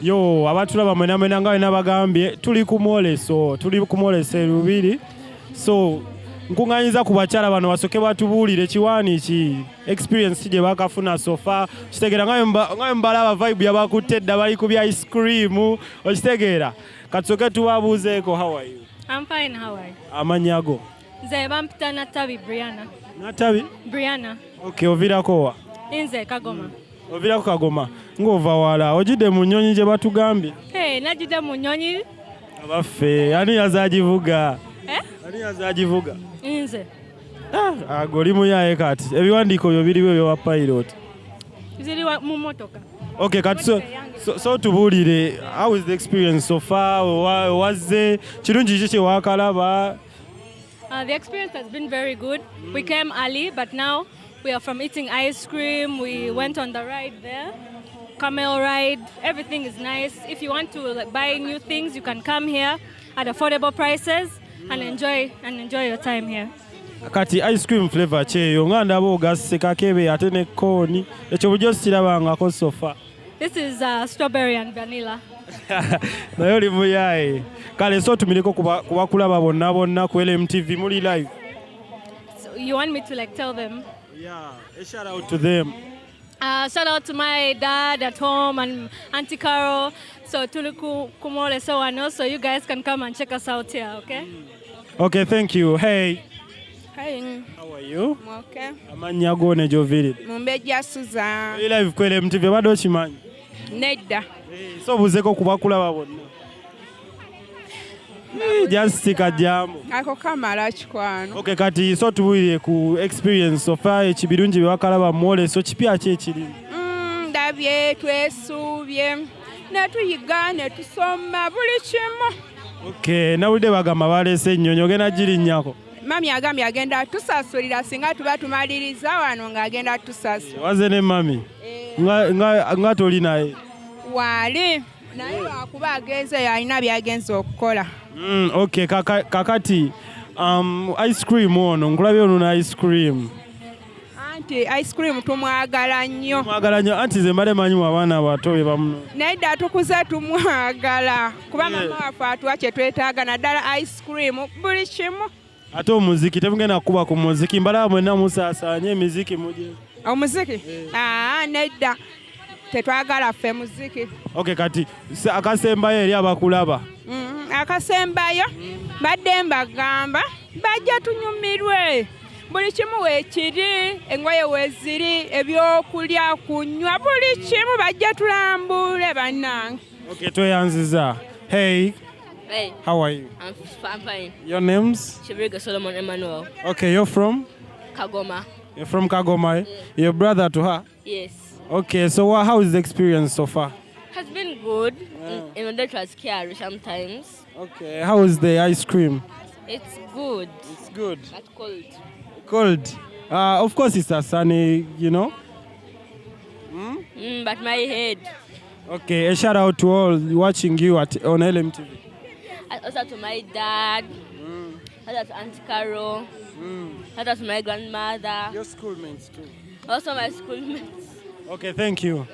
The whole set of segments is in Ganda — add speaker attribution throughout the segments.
Speaker 1: Yo abatulaba mwena nga wena bagambye tuli ku mwoleso Lubiri. So nkunganyiza ku bakyala bano basoke batubuulire kiwaani ki experience gye bakafuna sofa kitegeera nga mbalaba vibe yabakutte edda bali ku bya ice cream okitegeera katusoke tubabuuzeeko. How are you?
Speaker 2: I'm fine, how are you?
Speaker 1: Amannya go?
Speaker 2: Nze bampita Natabi Brianna.
Speaker 1: Natabi?
Speaker 2: Brianna.
Speaker 1: Okay, oviirako wa?
Speaker 2: Nze Kagoma.
Speaker 1: Oviirako Kagoma. Ng'ova wala ogidde mu nnyonyi gye batugambye?
Speaker 2: Najjidde mu nnyonyi.
Speaker 1: Abaffe ani yazagivuga? Ani yazagivuga?
Speaker 2: Nze.
Speaker 1: Oli muyaye kati ebiwandiiko byo biriwo ebyowa pilot?
Speaker 2: Ziri mu mmotoka.
Speaker 1: Okay, kati so tubuulire, how is the experience so far? Wazze kirungi ki kye waakalaba?
Speaker 2: The experience has been very good. We came early, but now we are from eating ice cream. We went on the ride there, camel ride. Everything is nice. If you want to buy new things, you can come here at affordable prices and enjoy your time here.
Speaker 1: Kati ice cream flavor kyeyo nga ndaba ogasse kakebe ate ne kooni ekyo bujjo sikirabangako sofa.
Speaker 2: This is strawberry and vanilla.
Speaker 1: Naye oli muyaye. Kale so tumireko kubakulaba bonna ku LMTV muli live.
Speaker 2: So you want me to tell them?
Speaker 1: Yeah, a shout out to them.
Speaker 2: Shout out to my dad at home and Auntie Carol. So tuli ku mwoleso wano, so you guys can come and check us out here, okay?
Speaker 1: Okay, thank you. Hey.
Speaker 3: Hi.
Speaker 1: How are you?
Speaker 3: Okay.
Speaker 1: Amannya go ne gy'oviiri?
Speaker 3: Mumbejja Susan.
Speaker 1: Oli live ku LMTV badde okimanyi?
Speaker 3: Nedda.
Speaker 1: So obuzeeko kubakulaba bonna. Just kajambo.
Speaker 3: Ako kamala kikwano.
Speaker 1: Okay, kati so tubuulire ku experience sofa ekibirungi bye wakalaba mwoleso kipya ki ekirimu?
Speaker 3: Ndabye twesuubye ne tuyiga ne tusoma buli kimu.
Speaker 1: Okay, nawulidde bagamba baleese ennyonyi ogenda girinnyako?
Speaker 3: Mami agambye agenda tusasulira singa tuba tumaliriza wano ng'agenda tusasulira.
Speaker 1: Waze ne mami? Nga toli naye?
Speaker 3: Wali. Naye wakuba agenzeyo alina by'agenza okukola.
Speaker 1: Okay, kakati ice cream ono nkulabye ono na ice cream.
Speaker 3: Anti ice cream tumwagala nnyo.
Speaker 1: Mwagala nnyo anti ze mbale manyi abaana abato be bamuno.
Speaker 3: Naye dda tukuze tumwagala kuba mama waffe atuwa kye twetaaga naddala ice cream buli kimu.
Speaker 1: Ate omuziki temugenda kukuba ku muziki mbalaba mwenna musaasaanye emiziki mugye.
Speaker 3: Omuziki? Nedda tetwagala ffe muziki.
Speaker 1: Okay, kati akasembayo eri abakulaba?
Speaker 3: Akasembayo badde mbagamba bajja tunyumirwe buli kimu weekiri, engoye weeziri, ebyokulya kunywa buli kimu bajja tulambule bannange.
Speaker 1: Okay, tweyanziza. Hey.
Speaker 4: Hey.
Speaker 1: How are you?
Speaker 4: I'm fine.
Speaker 1: Your names?
Speaker 4: Shibriga Solomon Emmanuel.
Speaker 1: Okay, you're from?
Speaker 4: Kagoma.
Speaker 1: You're from Kagoma?
Speaker 4: Yeah.
Speaker 1: Your brother to her?
Speaker 4: Yes.
Speaker 1: Okay, so how is the experience so far?
Speaker 4: Has been good. In that was scary sometimes.
Speaker 1: Okay, how is the ice cream?
Speaker 4: It's good.
Speaker 1: It's good.
Speaker 4: But cold.
Speaker 1: Cold. Of course it's a sunny, you know.
Speaker 4: But my head.
Speaker 1: Okay, a shout out to all watching you on LMTV.
Speaker 4: Also to my dad. Also to Auntie Carol. Also to my grandmother.
Speaker 1: Your schoolmates too.
Speaker 4: Also my schoolmates.
Speaker 1: Okay, thank you.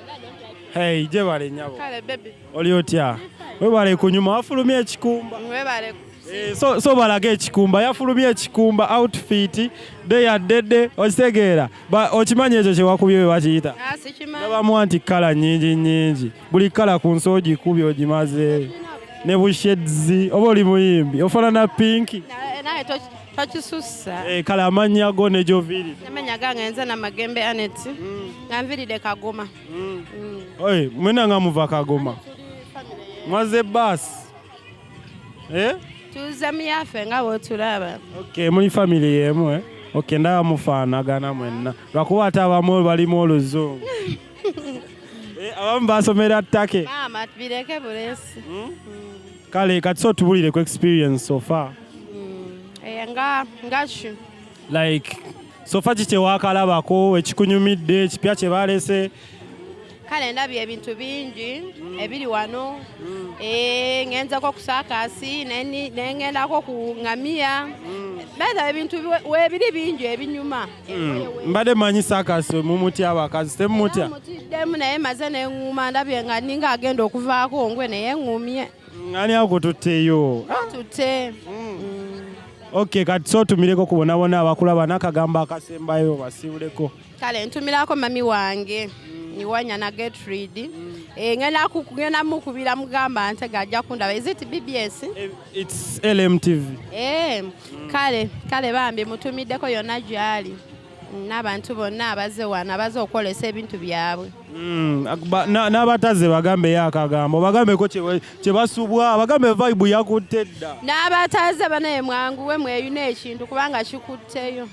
Speaker 1: Hey, jebale nyabo.
Speaker 3: Kale baby.
Speaker 1: Oli otya? Webale kunyuma wafulumya ekikumba.
Speaker 3: Webale.
Speaker 1: So balage ekikumba yafulumya ekikumba outfit de yaddedde okitegeera okimanyi ekyo kyewakubye we bakiyita nabamu anti kala nyingi buli kala ku nsi ogikubye ogimaze ne bushedzi oba oli muyimbi ofaanana pinki
Speaker 5: naye tokisussa
Speaker 1: kala amannya go ne gy'oviiridde
Speaker 5: amanya gange nze na Magembe Anet nga nviiridde Kagoma
Speaker 1: mwena nga muva Kagoma mwaze baasi
Speaker 5: tuze myaffe nga bw'otulaba.
Speaker 1: Okay, muli family yemu Okay, ndaba mufaanagana mwenna lwakuba ate abamu balimu oluzungu abamu basomera ttake
Speaker 5: Maama tubireke bulesi.
Speaker 1: Kale kati so tubulire ku experience so far.
Speaker 5: Nga ki?
Speaker 1: Like so far kiki waakalabako ekikunyumidde ekipya kye baalese?
Speaker 5: Kale ndabye ebintu bingi ebiri wano ngenzako ku saakasi nengendako ku ngamiya Beta ebintu webiri bingi ebinyuma.
Speaker 1: Mbadde manyi circus mumutya abakazi temumutya.
Speaker 5: Mutiddemu naye maze neŋŋuma ndabye nga ninga agenda okuvaako ngwe naye ŋŋumye.
Speaker 1: Ngani akututteyo.
Speaker 5: Tutte.
Speaker 1: Okay, kati so tumireko kubonabona abakulaba n'akagambo akasembayo basiibuleko.
Speaker 5: Kale ntumirako mami wange niwanya na Gertrude. Ngenda mukubira mugamba nte gajja kundaba. Is it BBS?
Speaker 1: It's LMTV.
Speaker 5: Kale bambi mutumiddeko yonna gy'ali. N'abantu bonna abaze wano abaze okwolesa ebintu byabwe.
Speaker 1: N'Abatazze bagambeyo akagambo bagambeko kye basubwa bagambe vibe yakutte dda.
Speaker 5: N'Abatazze banaye mwanguwe mweyuna ekintu kubanga kikutteyo.